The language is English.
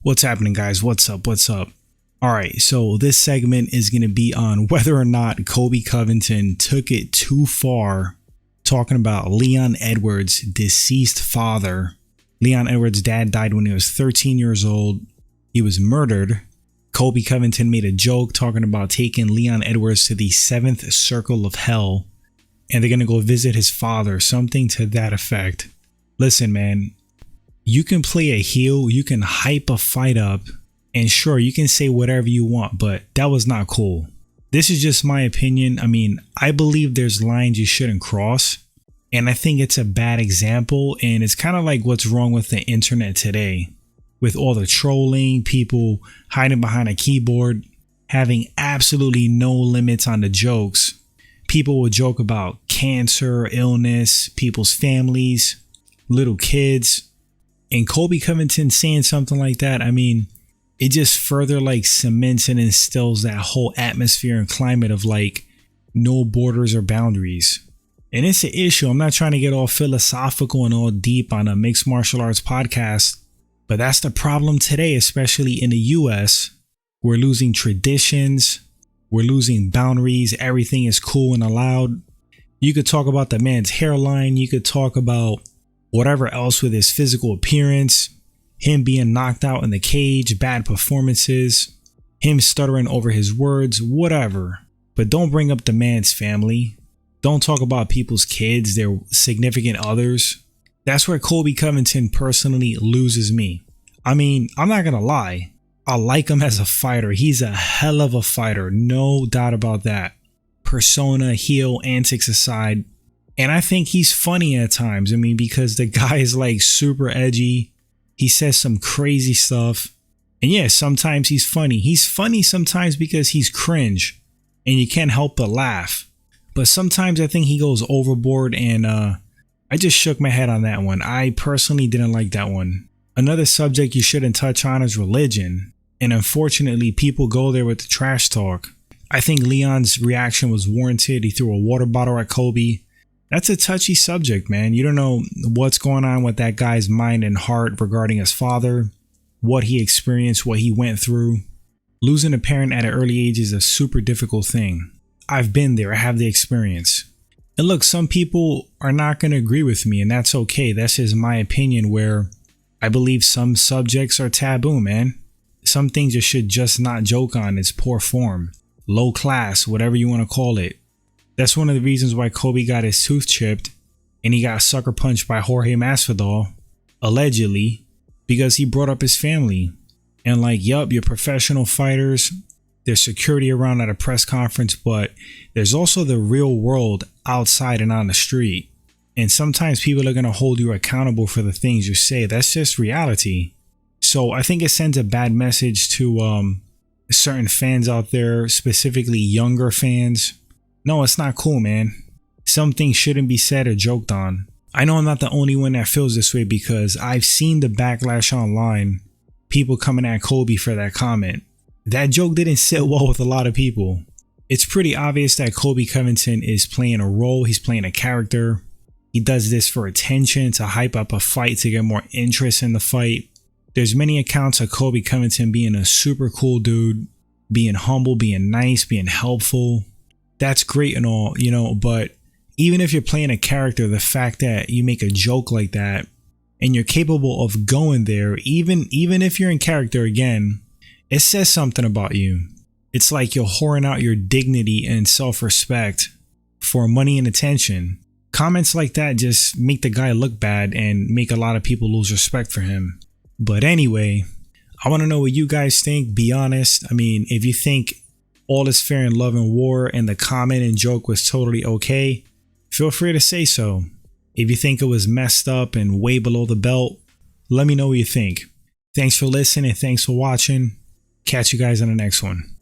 What's happening, guys? What's up? All right, so this segment is going to be on whether or not Colby Covington took it too far, talking about Leon Edwards' deceased father. Leon Edwards' dad died when he was 13 years old. He was murdered. Colby Covington made a joke talking about taking Leon Edwards to the 7th circle of hell, and they're going to go visit his father, something to that effect. Listen, man, you can play a heel, you can hype a fight up, and sure, you can say whatever you want, but that was not cool. This is just my opinion. I mean, I believe there's lines you shouldn't cross, and I think it's a bad example, and it's kind of like what's wrong with the internet today. With all the trolling, people hiding behind a keyboard, having absolutely no limits on the jokes. People will joke about cancer, illness, people's families, little kids. And Colby Covington saying something like that, I mean, it just further like cements and instills that whole atmosphere and climate of like no borders or boundaries. And it's an issue. I'm not trying to get all philosophical and all deep on a mixed martial arts podcast, but that's the problem today, especially in the US. We're losing traditions. We're losing boundaries. Everything is cool and allowed. You could talk about the man's hairline. You could talk about whatever else with his physical appearance, him being knocked out in the cage, bad performances, him stuttering over his words, whatever. But don't bring up the man's family. Don't talk about people's kids, their significant others. That's where Colby Covington personally loses me. I mean, I'm not gonna lie. I like him as a fighter. He's a hell of a fighter, no doubt about that. Persona, heel, antics aside. And I think he's funny at times. I mean, because the guy is like super edgy. He says some crazy stuff. And yeah, sometimes he's funny. He's funny sometimes because he's cringe and you can't help but laugh. But sometimes I think he goes overboard, and I just shook my head on that one. I personally didn't like that one. Another subject you shouldn't touch on is religion. And unfortunately, people go there with the trash talk. I think Leon's reaction was warranted. He threw a water bottle at Colby. That's a touchy subject, man. You don't know what's going on with that guy's mind and heart regarding his father, what he experienced, what he went through. Losing a parent at an early age is a super difficult thing. I've been there. I have the experience. And look, some people are not going to agree with me, and that's okay. That's just my opinion, where I believe some subjects are taboo, man. Some things you should just not joke on. It's poor form, low class, whatever you want to call it. That's one of the reasons why Colby got his tooth chipped and he got sucker punched by Jorge Masvidal, allegedly, because he brought up his family. And like, yup, you're professional fighters. There's security around at a press conference, but there's also the real world outside and on the street. And sometimes people are going to hold you accountable for the things you say. That's just reality. So I think it sends a bad message to certain fans out there, specifically younger fans. No, it's not cool, man. Some things shouldn't be said or joked on. I know I'm not the only one that feels this way, because I've seen the backlash online. People coming at Colby for that comment. That joke didn't sit well with a lot of people. It's pretty obvious that Colby Covington is playing a role. He's playing a character. He does this for attention, to hype up a fight, to get more interest in the fight. There's many accounts of Colby Covington being a super cool dude, being humble, being nice, being helpful. That's great and all, you know, but even if you're playing a character, the fact that you make a joke like that and you're capable of going there, even if you're in character, again, it says something about you. It's like you're whoring out your dignity and self-respect for money and attention. Comments like that just make the guy look bad and make a lot of people lose respect for him. But anyway, I want to know what you guys think. Be honest. I mean, if you think all is fair in love and war and the comment and joke was totally okay, feel free to say so. If you think it was messed up and way below the belt, let me know what you think. Thanks for listening. Thanks for watching. Catch you guys on the next one.